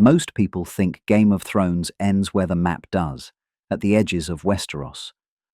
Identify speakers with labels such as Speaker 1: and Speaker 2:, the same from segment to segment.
Speaker 1: Most people think Game of Thrones ends where the map does, at the edges of Westeros.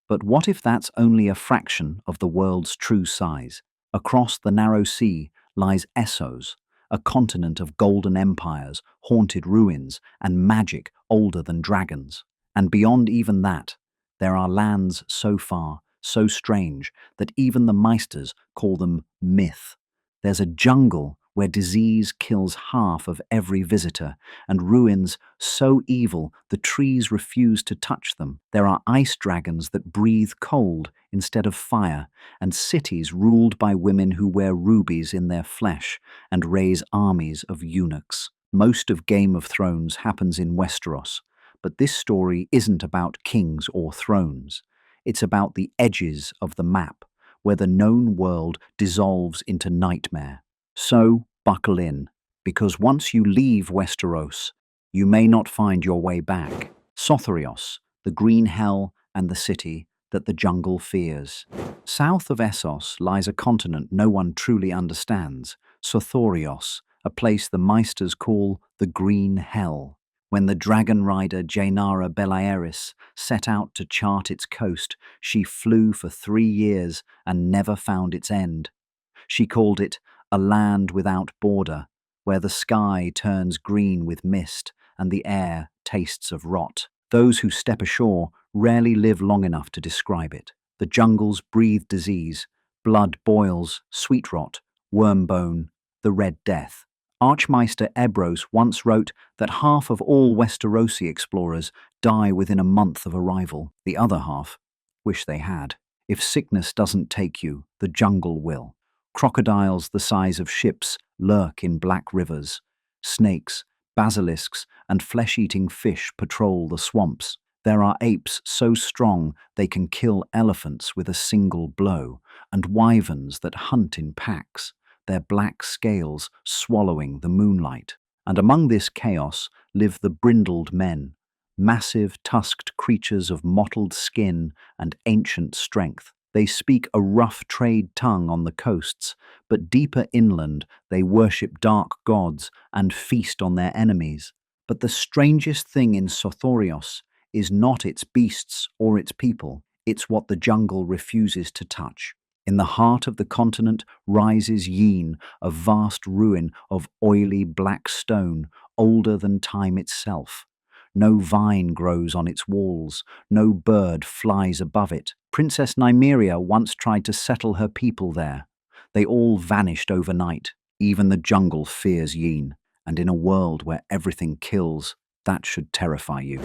Speaker 1: But what if that's only a fraction of the world's true size? Across the narrow sea lies Essos, a continent of golden empires, haunted ruins, and magic older than dragons. And beyond even that, there are lands so far, so strange, that even the maesters call them myth. There's a jungle where disease kills half of every visitor, and ruins so evil the trees refuse to touch them. There are ice dragons that breathe cold instead of fire, and cities ruled by women who wear rubies in their flesh and raise armies of eunuchs. Most of Game of Thrones happens in Westeros, but this story isn't about kings or thrones. It's about the edges of the map, where the known world dissolves into nightmare. So, buckle in, because once you leave Westeros, you may not find your way back. Sothoryos, the green hell and the city that the jungle fears. South of Essos lies a continent no one truly understands, Sothoryos, a place the maesters call the Green Hell. When the dragon rider Jaenara Belaeris set out to chart its coast, she flew for 3 years and never found its end. She called it a land without border, where the sky turns green with mist and the air tastes of rot. Those who step ashore rarely live long enough to describe it. The jungles breathe disease, blood boils, sweet rot, wormbone, the Red Death. Archmeister Ebros once wrote that half of all Westerosi explorers die within a month of arrival. The other half wish they had. If sickness doesn't take you, the jungle will. Crocodiles the size of ships lurk in black rivers. Snakes, basilisks, and flesh-eating fish patrol the swamps. There are apes so strong they can kill elephants with a single blow, and wyverns that hunt in packs, their black scales swallowing the moonlight. And among this chaos live the brindled men, massive tusked creatures of mottled skin and ancient strength. They speak a rough trade tongue on the coasts, but deeper inland they worship dark gods and feast on their enemies. But the strangest thing in Sothoryos is not its beasts or its people, it's what the jungle refuses to touch. In the heart of the continent rises Yin, a vast ruin of oily black stone, older than time itself. No vine grows on its walls, no bird flies above it. Princess Nymeria once tried to settle her people there. They all vanished overnight. Even the jungle fears Yin, and in a world where everything kills, that should terrify you.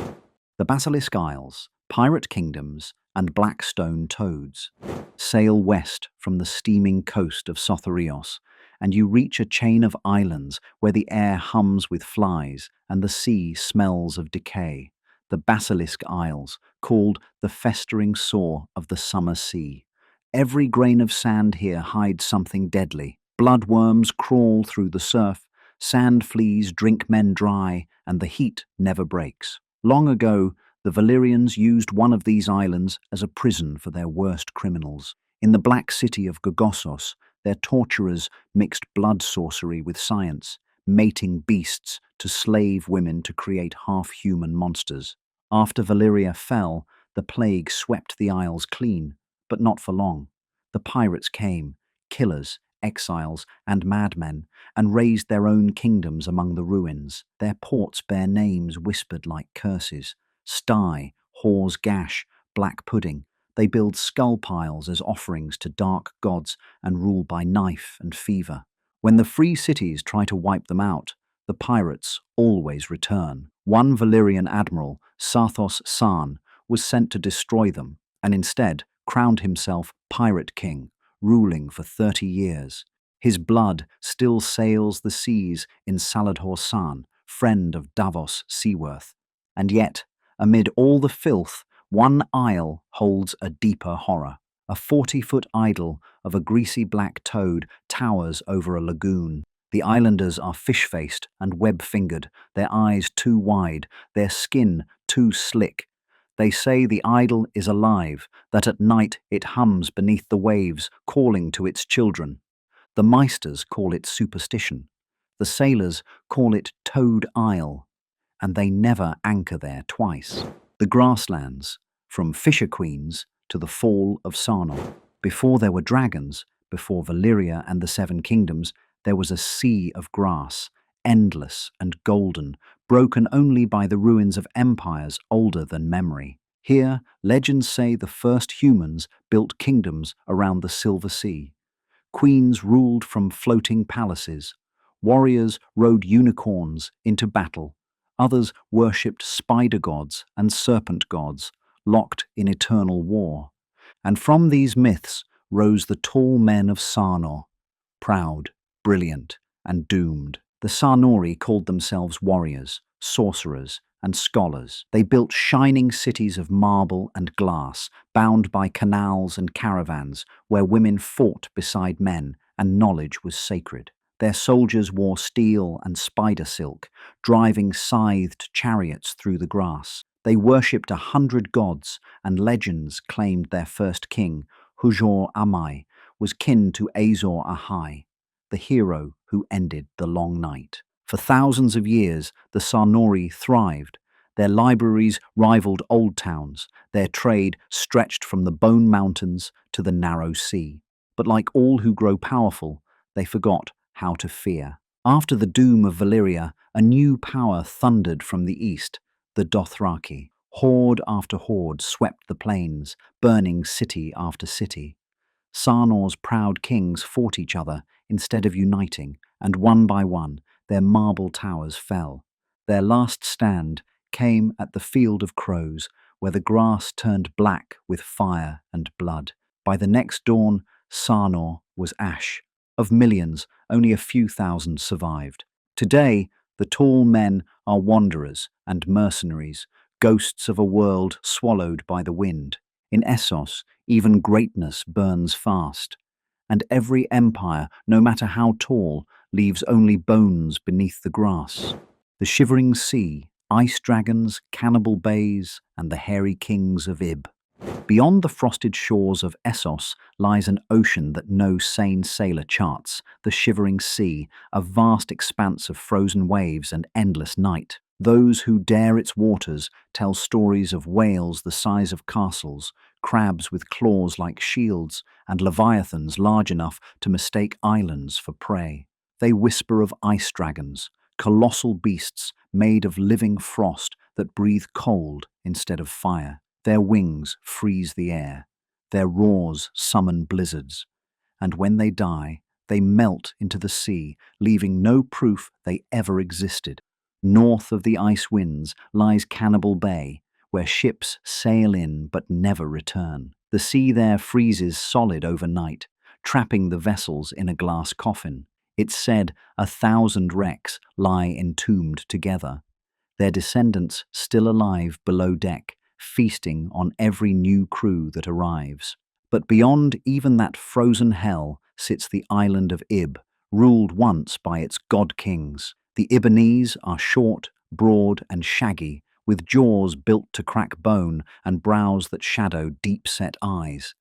Speaker 1: The Basilisk Isles, pirate kingdoms, and black stone toads. Sail west from the steaming coast of Sothoryos, and you reach a chain of islands where the air hums with flies and the sea smells of decay. The Basilisk Isles, called the festering sore of the summer sea. Every grain of sand here hides something deadly. Bloodworms crawl through the surf, sand fleas drink men dry, and the heat never breaks. Long ago, the Valyrians used one of these islands as a prison for their worst criminals. In the Black City of Gogossos, their torturers mixed blood sorcery with science, mating beasts to slave women to create half-human monsters. After Valyria fell, the plague swept the isles clean, but not for long. The pirates came, killers, exiles, and madmen, and raised their own kingdoms among the ruins. Their ports bear names whispered like curses. Sty, Whore's Gash, Black Pudding. They build skull piles as offerings to dark gods and rule by knife and fever. When the free cities try to wipe them out, the pirates always return. One Valyrian admiral, Sarthos Sarn, was sent to destroy them, and instead crowned himself Pirate King, ruling for 30 years. His blood still sails the seas in Saladhor Saan, friend of Davos Seaworth. And yet, amid all the filth, one isle holds a deeper horror. A 40-foot idol of a greasy black toad towers over a lagoon. The islanders are fish-faced and web-fingered, their eyes too wide, their skin too slick. They say the idol is alive, that at night it hums beneath the waves, calling to its children. The maesters call it superstition. The sailors call it Toad Isle. and they never anchor there twice. The grasslands, from Fisher Queens to the fall of Sarnor. Before there were dragons, before Valyria and the Seven Kingdoms, there was a sea of grass, endless and golden, broken only by the ruins of empires older than memory. Here, legends say the first humans built kingdoms around the Silver Sea. Queens ruled from floating palaces. Warriors rode unicorns into battle. Others worshipped spider gods and serpent gods, locked in eternal war. And from these myths rose the tall men of Sarnor, proud, brilliant, and doomed. The Sarnori called themselves warriors, sorcerers, and scholars. They built shining cities of marble and glass, bound by canals and caravans, where women fought beside men and knowledge was sacred. Their soldiers wore steel and spider silk, driving scythed chariots through the grass. They worshipped 100 gods, and legends claimed their first king, Hujor Amai, was kin to Azor Ahai, the hero who ended the long night. For thousands of years, the Sarnori thrived. Their libraries rivaled old towns. Their trade stretched from the Bone Mountains to the narrow sea. But like all who grow powerful, they forgot how to fear. After the doom of Valyria, a new power thundered from the east, the Dothraki. Horde after horde swept the plains, burning city after city. Sarnor's proud kings fought each other instead of uniting, and one by one their marble towers fell. Their last stand came at the Field of Crows, where the grass turned black with fire and blood. By the next dawn, Sarnor was ash. Of millions, only a few thousand survived. Today, the tall men are wanderers and mercenaries, ghosts of a world swallowed by the wind. In Essos, even greatness burns fast, and every empire, no matter how tall, leaves only bones beneath the grass. The Shivering Sea, ice dragons, cannibal bays, and the hairy kings of Ib. Beyond the frosted shores of Essos lies an ocean that no sane sailor charts, the Shivering Sea, a vast expanse of frozen waves and endless night. Those who dare its waters tell stories of whales the size of castles, crabs with claws like shields, and leviathans large enough to mistake islands for prey. They whisper of ice dragons, colossal beasts made of living frost that breathe cold instead of fire. Their wings freeze the air. Their roars summon blizzards. And when they die, they melt into the sea, leaving no proof they ever existed. North of the ice winds lies Cannibal Bay, where ships sail in but never return. The sea there freezes solid overnight, trapping the vessels in a glass coffin. It's said 1,000 wrecks lie entombed together, their descendants still alive below deck, feasting on every new crew that arrives. But beyond even that frozen hell sits the island of Ib, ruled once by its god-kings. The Ibonese are short, broad, and shaggy, with jaws built to crack bone and brows that shadow deep-set eyes.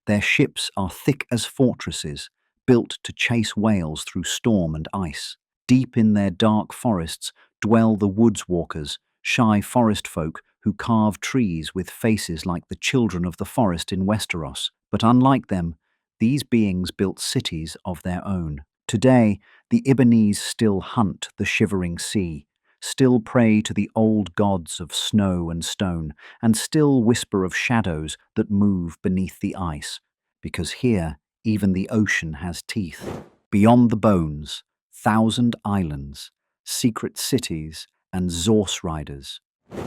Speaker 1: Their ships are thick as fortresses, built to chase whales through storm and ice. Deep in their dark forests dwell the woods-walkers, shy forest folk who carve trees with faces like the children of the forest in Westeros. But unlike them, these beings built cities of their own. Today, the Ibonese still hunt the Shivering Sea, still pray to the old gods of snow and stone, and still whisper of shadows that move beneath the ice, because here even the ocean has teeth. Beyond the bones, 1,000 islands, secret cities, and Zorse riders.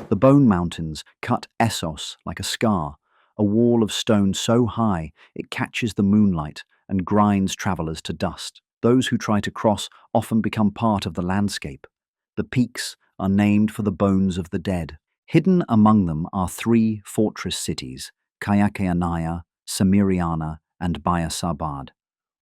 Speaker 1: The Bone Mountains cut Essos like a scar, a wall of stone so high it catches the moonlight and grinds travelers to dust. Those who try to cross often become part of the landscape. The peaks are named for the bones of the dead. Hidden among them are 3 fortress cities, Kayakeanaya, Samiriana, and Bayasabad.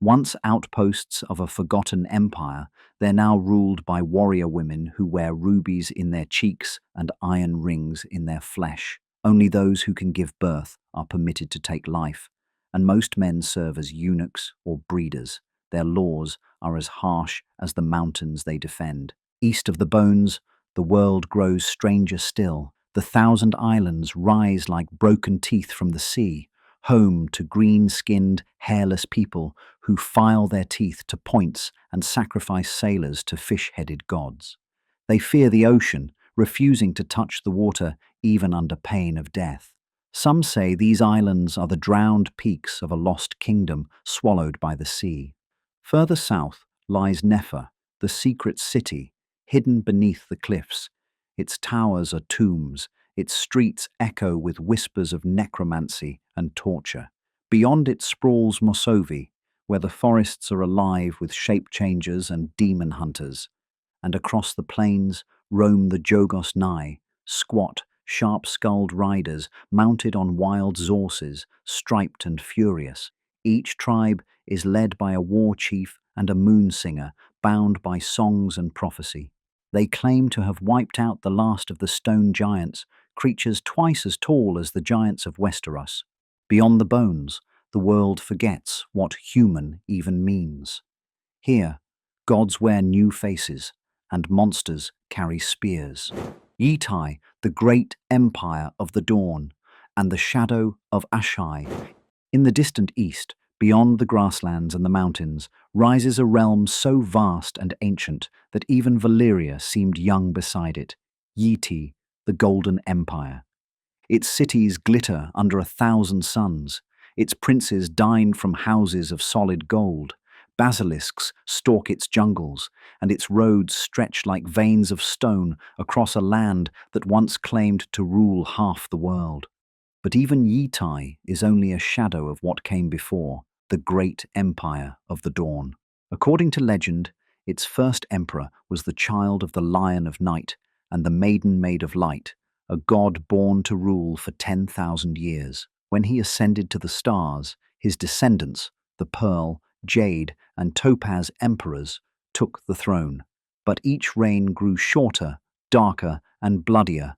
Speaker 1: Once outposts of a forgotten empire, they're now ruled by warrior women who wear rubies in their cheeks and iron rings in their flesh. Only those who can give birth are permitted to take life, and most men serve as eunuchs or breeders. Their laws are as harsh as the mountains they defend. East of the bones, the world grows stranger still. The 1,000 islands rise like broken teeth from the sea, home to green-skinned, hairless people who file their teeth to points and sacrifice sailors to fish-headed gods. They fear the ocean, refusing to touch the water even under pain of death. Some say these islands are the drowned peaks of a lost kingdom swallowed by the sea. Further south lies Nefer, the secret city, hidden beneath the cliffs. Its towers are tombs, its streets echo with whispers of necromancy and torture. Beyond it sprawls Mosovi, where the forests are alive with shape-changers and demon hunters. And across the plains roam the Jogos Nai, squat, sharp-skulled riders mounted on wild horses, striped and furious. Each tribe is led by a war chief and a moon singer, bound by songs and prophecy. They claim to have wiped out the last of the stone giants, creatures twice as tall as the giants of Westeros. Beyond the bones, the world forgets what human even means. Here, gods wear new faces, and monsters carry spears. Yi Ti, the great empire of the dawn, and the shadow of Asshai. In the distant east, beyond the grasslands and the mountains, rises a realm so vast and ancient that even Valyria seemed young beside it. Yi Ti, the Golden Empire. Its cities glitter under 1,000 suns. Its princes dine from houses of solid gold. Basilisks stalk its jungles, and its roads stretch like veins of stone across a land that once claimed to rule half the world. But even Yi Ti is only a shadow of what came before, the great empire of the dawn. According to legend, its first emperor was the child of the Lion of Night and the Maiden Maid of Light, a god born to rule for 10,000 years. When he ascended to the stars, his descendants, the Pearl, Jade, and Topaz emperors, took the throne. But each reign grew shorter, darker, and bloodier,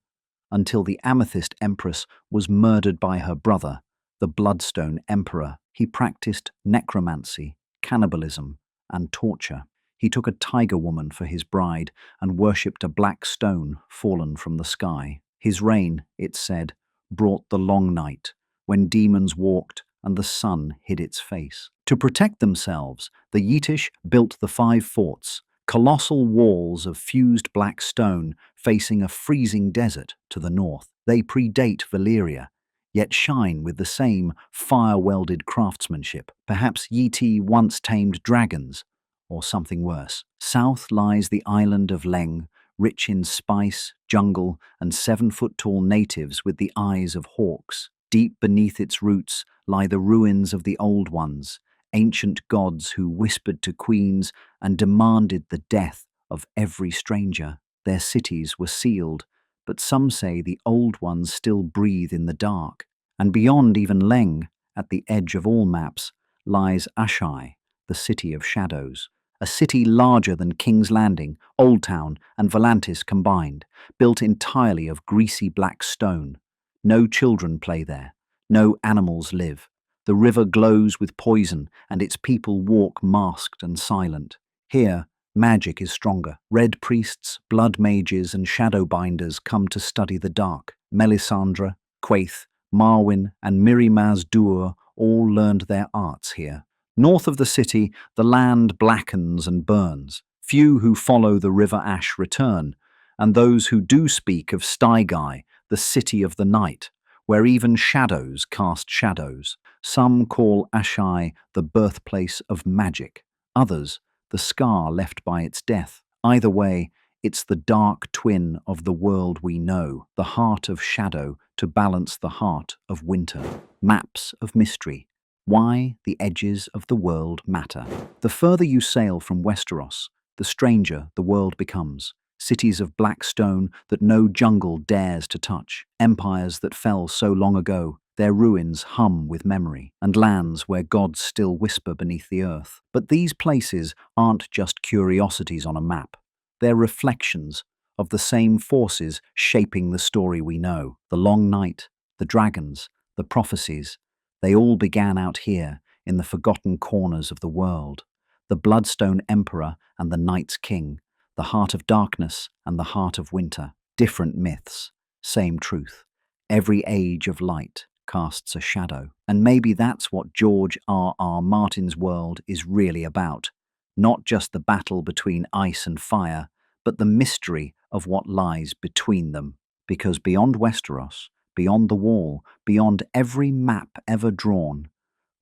Speaker 1: until the Amethyst Empress was murdered by her brother, the Bloodstone Emperor. He practiced necromancy, cannibalism, and torture. He took a tiger woman for his bride and worshipped a black stone fallen from the sky. His reign, it said, brought the long night, when demons walked and the sun hid its face. To protect themselves, the Yitish built the 5 forts, colossal walls of fused black stone facing a freezing desert to the north. They predate Valyria, yet shine with the same fire-welded craftsmanship. Perhaps Yi Ti once tamed dragons, or something worse. South lies the island of Leng, rich in spice, jungle, and 7-foot-tall natives with the eyes of hawks. Deep beneath its roots lie the ruins of the Old Ones, ancient gods who whispered to queens and demanded the death of every stranger. Their cities were sealed, but some say the Old Ones still breathe in the dark. And beyond even Leng, at the edge of all maps, lies Asshai, the City of Shadows. A city larger than King's Landing, Old Town, and Volantis combined, built entirely of greasy black stone. No children play there. No animals live. The river glows with poison, and its people walk masked and silent. Here, magic is stronger. Red priests, blood mages, and shadow binders come to study the dark. Melisandre, Quaithe, Marwyn, and Mirri Maz Duur all learned their arts here. North of the city, the land blackens and burns. Few who follow the River Ash return, and those who do speak of Stygai, the city of the night, where even shadows cast shadows. Some call Asshai the birthplace of magic, others the scar left by its death. Either way, it's the dark twin of the world we know, the heart of shadow to balance the heart of winter. Maps of mystery. Why the edges of the world matter. The further you sail from Westeros, the stranger the world becomes. Cities of black stone that no jungle dares to touch. Empires that fell so long ago, their ruins hum with memory. And lands where gods still whisper beneath the earth. But these places aren't just curiosities on a map. They're reflections of the same forces shaping the story we know. The long night, the dragons, the prophecies. They all began out here, in the forgotten corners of the world. The Bloodstone Emperor and the Night's King, The heart of darkness and the heart of winter. Different myths, same truth. Every age of light casts a shadow. And maybe that's what George R. Martin's world is really about. Not just the battle between ice and fire, but the mystery of what lies between them. Because beyond Westeros, beyond the wall, beyond every map ever drawn,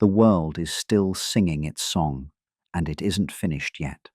Speaker 1: the world is still singing its song, and it isn't finished yet.